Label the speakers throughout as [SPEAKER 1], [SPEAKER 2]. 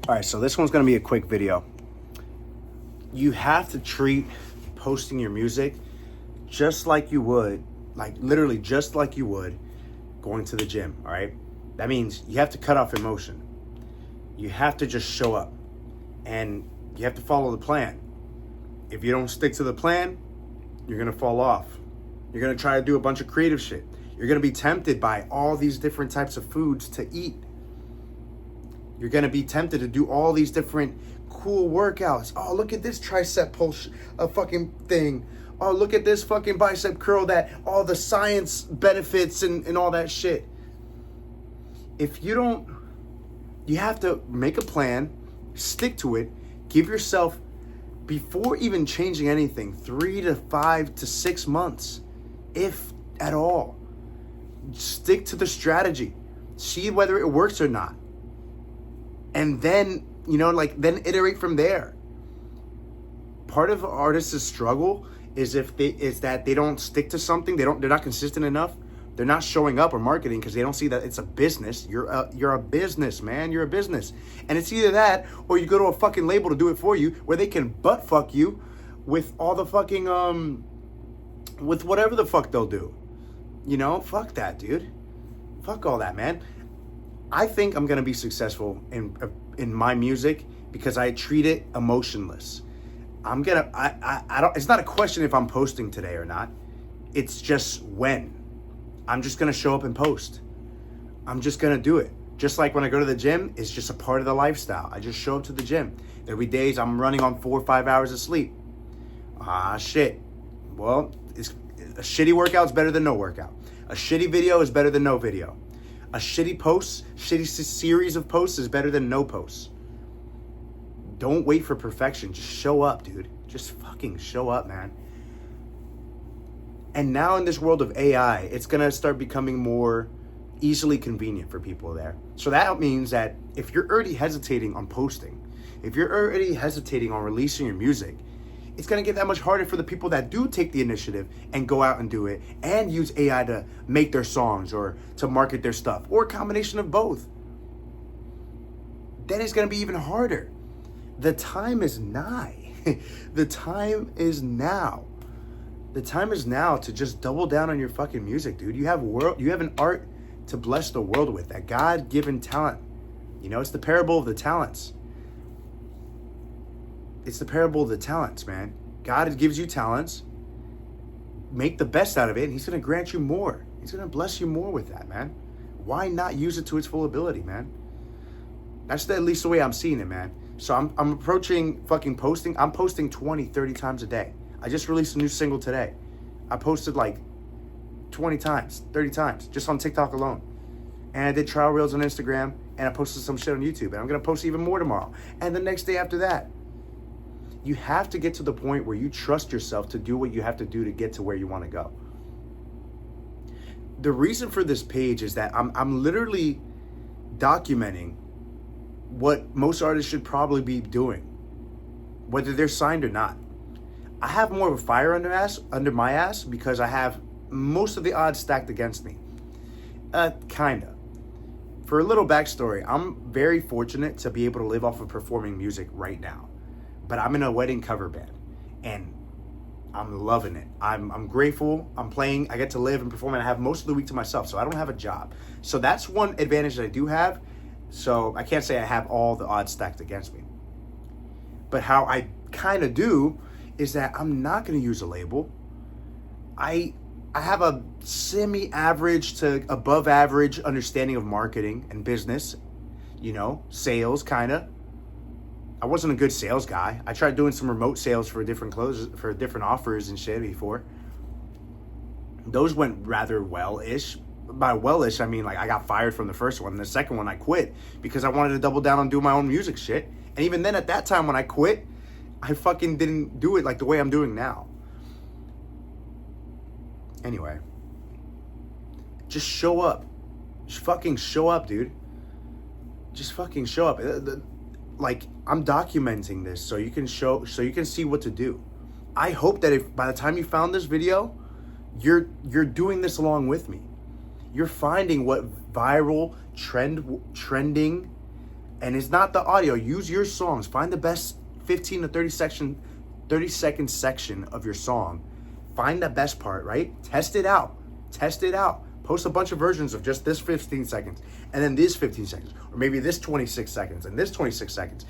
[SPEAKER 1] All right, so this one's gonna be a quick video. You have to treat posting your music just like you would, like literally just like you would going to the gym, all right? That means you have to cut off emotion. You have to just show up and you have to follow the plan. If you don't stick to the plan, you're gonna fall off. You're gonna try to do a bunch of creative shit. You're gonna be tempted by all these different types of foods to eat. You're gonna be tempted to do all these different cool workouts. Oh, look at this tricep pull fucking thing. Oh, look at this fucking bicep curl, that all the science benefits and all that shit. If you don't, you have to make a plan, stick to it, give yourself, before even changing anything, 3 to 5 to 6 months, if at all. Stick to the strategy. See whether it works or not. And then, then iterate from there. Part of artists' struggle is that they don't stick to something. They're not consistent enough. They're not showing up or marketing because they don't see that it's a business. You're a business, man. You're a business. And it's either that or you go to a fucking label to do it for you where they can butt fuck you with all the fucking, with whatever the fuck they'll do. Fuck that, dude. Fuck all that, man. I think I'm gonna be successful in my music because I treat it emotionless. I don't, it's not a question if I'm posting today or not. It's just when. I'm just gonna show up and post. I'm just gonna do it. Just like when I go to the gym, it's just a part of the lifestyle. I just show up to the gym. There'll be days I'm running on 4 or 5 hours of sleep. Shit. Well, a shitty workout is better than no workout. A shitty video is better than no video. A shitty series of posts is better than no posts. Don't wait for perfection. Just show up, dude. Just fucking show up, man. And now in this world of AI, it's going to start becoming more easily convenient for people there. So that means that if you're already hesitating on posting, if you're already hesitating on releasing your music, it's going to get that much harder for the people that do take the initiative and go out and do it and use AI to make their songs or to market their stuff or a combination of both. Then it's going to be even harder. The time is nigh. The time is now. The time is now to just double down on your fucking music, dude. You have an art to bless the world with, that God-given talent. It's the parable of the talents. It's the parable of the talents, man. God gives you talents. Make the best out of it, and he's going to grant you more. He's going to bless you more with that, man. Why not use it to its full ability, man? That's at least the way I'm seeing it, man. So I'm approaching fucking posting. I'm posting 20, 30 times a day. I just released a new single today. I posted like 20 times, 30 times, just on TikTok alone. And I did trial reels on Instagram, and I posted some shit on YouTube. And I'm going to post even more tomorrow. And the next day after that. You have to get to the point where you trust yourself to do what you have to do to get to where you want to go. The reason for this page is that I'm literally documenting what most artists should probably be doing, whether they're signed or not. I have more of a fire under my ass because I have most of the odds stacked against me. Kinda. For a little backstory, I'm very fortunate to be able to live off of performing music right now. But I'm in a wedding cover band and I'm loving it. I'm grateful. I'm playing. I get to live and perform, and I have most of the week to myself, so I don't have a job. So that's one advantage that I do have. So I can't say I have all the odds stacked against me. But how I kind of do is that I'm not going to use a label. I have a semi-average to above average understanding of marketing and business, sales kind of. I wasn't a good sales guy. I tried doing some remote sales for different offers and shit before. Those went rather well-ish. By well-ish, I mean like I got fired from the first one. And the second one I quit because I wanted to double down on doing my own music shit. And even then at that time when I quit, I fucking didn't do it like the way I'm doing now. Anyway, just show up. Just fucking show up, dude. Just fucking show up. Like, I'm documenting this so you can see what to do. I hope that if by the time you found this video, you're doing this along with me. You're finding what viral trending And it's not the audio. Use your songs. Find the best 15 to 30 second section of your song. Find the best part, right? Test it out. Post a bunch of versions of just this 15 seconds and then this 15 seconds, or maybe this 26 seconds and this 26 seconds.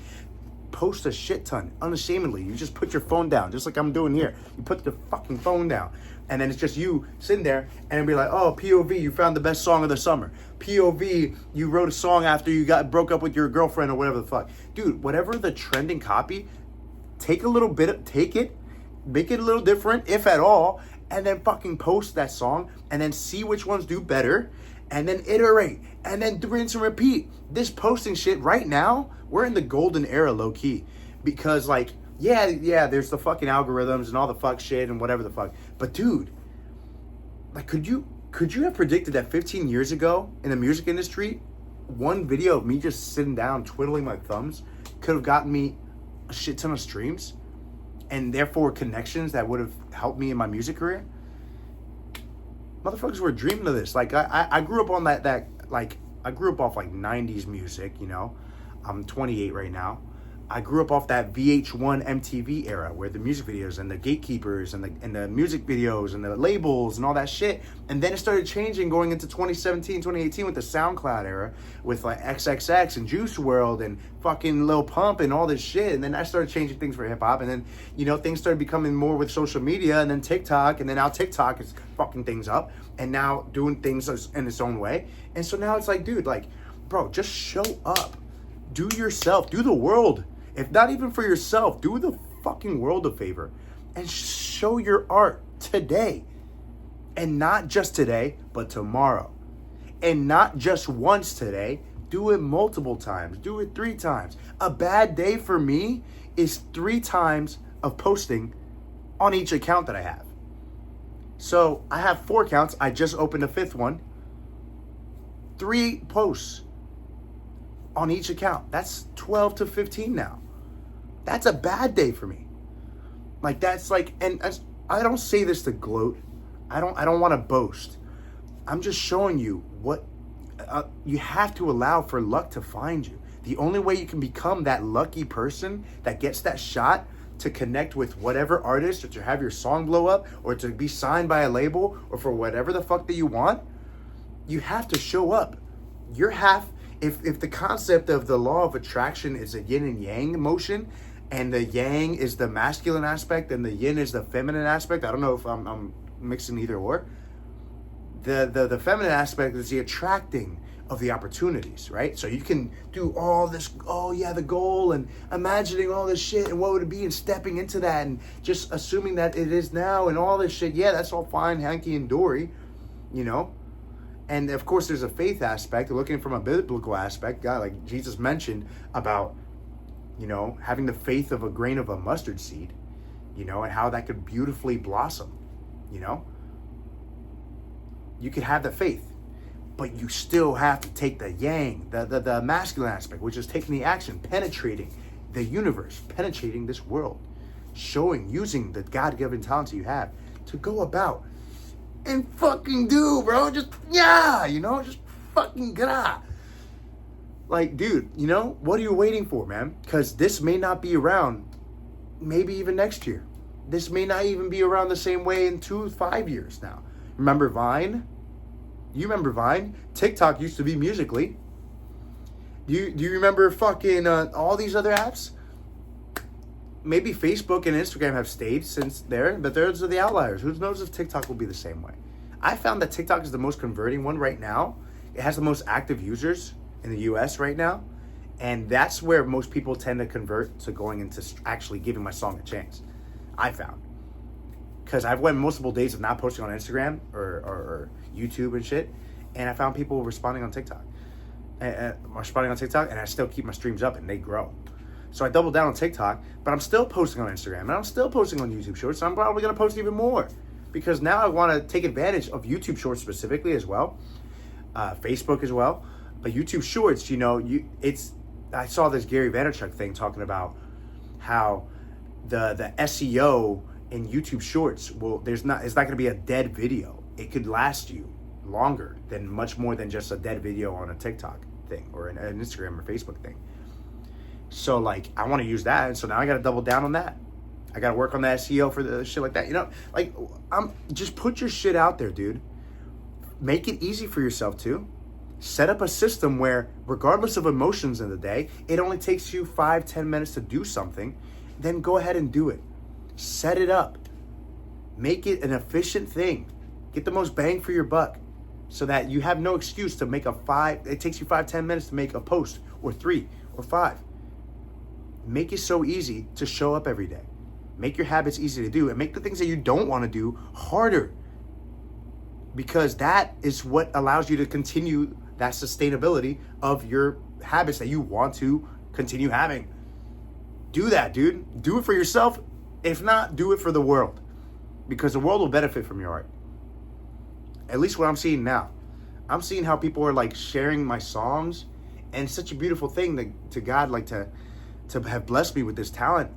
[SPEAKER 1] Post a shit ton, unashamedly. You just put your phone down, just like I'm doing here. You put the fucking phone down, and then it's just you sitting there and be like, oh, POV, you found the best song of the summer. POV, you wrote a song after you broke up with your girlfriend or whatever the fuck. Dude, whatever the trending copy, take a little bit, take it, make it a little different, if at all, and then fucking post that song, and then see which ones do better, and then iterate, and then rinse and repeat. This posting shit right now, we're in the golden era, low key, because like, yeah, there's the fucking algorithms and all the fuck shit and whatever the fuck. But dude, like, could you have predicted that 15 years ago in the music industry, one video of me just sitting down twiddling my thumbs could have gotten me a shit ton of streams, and therefore connections that would have helped me in my music career? Motherfuckers were dreaming of this. Like, I grew up on that like, I grew up off like 90s music, you know. I'm 28 right now. I grew up off that VH1 MTV era where the music videos and the gatekeepers and the music videos and the labels and all that shit. And then it started changing going into 2017, 2018 with the SoundCloud era with like XXX and Juice WRLD and fucking Lil Pump and all this shit. And then I started changing things for hip hop. And then, you know, things started becoming more with social media and then TikTok. And then now TikTok is fucking things up and now doing things in its own way. And so now it's like, dude, like, bro, just show up. Do yourself. Do the world. If not even for yourself, do the fucking world a favor and show your art today. And not just today, but tomorrow. And not just once today. Do it multiple times. Do it 3 times. A bad day for me is 3 times of posting on each account that I have. So I have 4 accounts. I just opened a 5th one. 3 posts on each account. That's 12 to 15 now. That's a bad day for me. Like, that's like, and I don't say this to gloat. I don't want to boast. I'm just showing you what you have to allow for luck to find you. The only way you can become that lucky person that gets that shot to connect with whatever artist, or to have your song blow up, or to be signed by a label, or for whatever the fuck that you want, you have to show up. If the concept of the law of attraction is a yin and yang motion, and the yang is the masculine aspect and the yin is the feminine aspect, I don't know if I'm mixing either or. The feminine aspect is the attracting of the opportunities, right? So you can do all this, the goal, and imagining all this shit and what would it be, and stepping into that and just assuming that it is now and all this shit. Yeah, that's all fine, hanky and dory, you know? And of course there's a faith aspect, looking from a biblical aspect, God, like Jesus mentioned about, you know, having the faith of a grain of a mustard seed, you know, and how that could beautifully blossom, you know? You could have the faith, but you still have to take the yang, the masculine aspect, which is taking the action, penetrating the universe, penetrating this world, using the God-given talents you have to go about and fucking do, bro. Just fucking gra. Like, dude, you know, what are you waiting for, man? Because this may not be around maybe even next year. This may not even be around the same way in 5 years now. Remember Vine? You remember Vine? TikTok used to be Musical.ly. Do you remember fucking all these other apps? Maybe Facebook and Instagram have stayed since there, but those are the outliers. Who knows if TikTok will be the same way? I found that TikTok is the most converting one right now. It has the most active users in the US right now. And that's where most people tend to convert to going into actually giving my song a chance. I found. Because I've went multiple days of not posting on Instagram or YouTube and shit. And I found people responding on TikTok. And I still keep my streams up and they grow. So I doubled down on TikTok, but I'm still posting on Instagram and I'm still posting on YouTube Shorts. So I'm probably going to post even more because now I want to take advantage of YouTube Shorts specifically as well, Facebook as well. But YouTube Shorts, you know, I saw this Gary Vaynerchuk thing talking about how the SEO in YouTube Shorts it's not going to be a dead video. It could last you longer than much more than just a dead video on a TikTok thing or an Instagram or Facebook thing. So like, I want to use that. And so now I got to double down on that. I got to work on the SEO for the shit like that. You know, like, just put your shit out there, dude. Make it easy for yourself too. Set up a system where, regardless of emotions in the day, it only takes you 5-10 minutes to do something. Then go ahead and do it. Set it up. Make it an efficient thing. Get the most bang for your buck so that you have no excuse to make it takes you 5-10 minutes to make a post, or 3 or 5. Make it so easy to show up every day. Make your habits easy to do, and make the things that you don't want to do harder. Because that is what allows you to continue that sustainability of your habits that you want to continue having. Do that, dude. Do it for yourself. If not, do it for the world. Because the world will benefit from your art. At least what I'm seeing now. I'm seeing how people are like sharing my songs, and it's such a beautiful thing to God, like to have blessed me with this talent,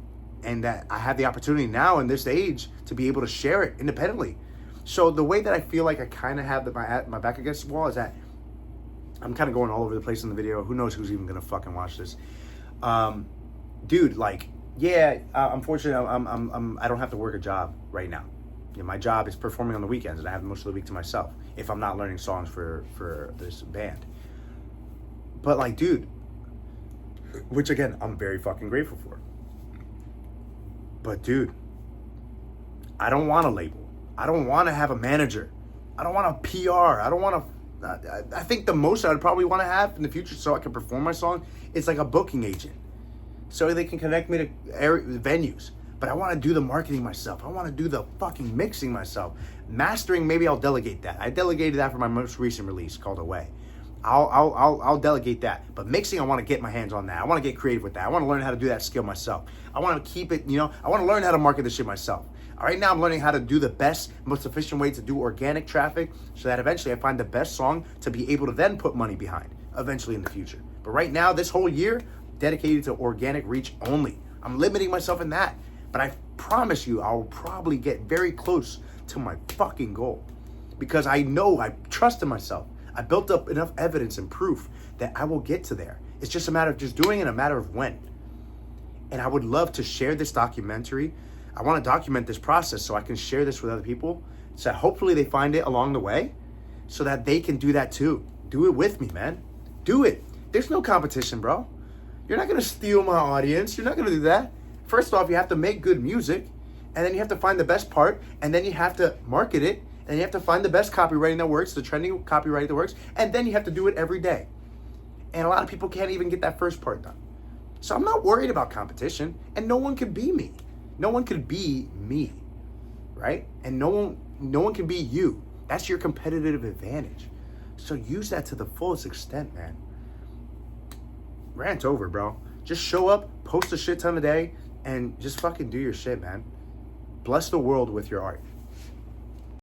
[SPEAKER 1] and that I have the opportunity now in this age to be able to share it independently. So the way that I feel like I kind of have my back against the wall is that I'm kind of going all over the place in the video. Who knows who's even gonna fucking watch this? Dude, like, yeah, unfortunately, I don't have to work a job right now. You know, my job is performing on the weekends, and I have most of the week to myself if I'm not learning songs for this band. But like, dude, which again, I'm very fucking grateful for. But dude, I don't want a label. I don't want to have a manager. I don't want a PR. I don't want to. I think the most I'd probably want to have in the future, so I can perform my song, is like a booking agent, so they can connect me to venues. But I want to do the marketing myself. I want to do the fucking mixing myself. Mastering, maybe I'll delegate that. I delegated that for my most recent release called Away. I'll delegate that. But mixing, I want to get my hands on that. I want to get creative with that. I want to learn how to do that skill myself. I want to keep it, I want to learn how to market this shit myself. Right now, I'm learning how to do the best, most efficient way to do organic traffic, so that eventually I find the best song to be able to then put money behind, eventually in the future. But right now, this whole year, dedicated to organic reach only. I'm limiting myself in that. But I promise you, I'll probably get very close to my fucking goal. Because I know, I trust in myself. I built up enough evidence and proof that I will get to there. It's just a matter of just doing it, a matter of when. And I would love to share this documentary. I want to document this process so I can share this with other people. So hopefully they find it along the way so that they can do that too. Do it with me, man. Do it. There's no competition, bro. You're not going to steal my audience. You're not going to do that. First off, you have to make good music, and then you have to find the best part, and then you have to market it, and you have to find the best copywriting that works, the trending copywriting that works, and then you have to do it every day. And a lot of people can't even get that first part done. So I'm not worried about competition, and no one can be me. No one can be me, right? And no one can be you. That's your competitive advantage. So use that to the fullest extent, man. Rant over, bro. Just show up, post a shit ton a day, and just fucking do your shit, man. Bless the world with your art.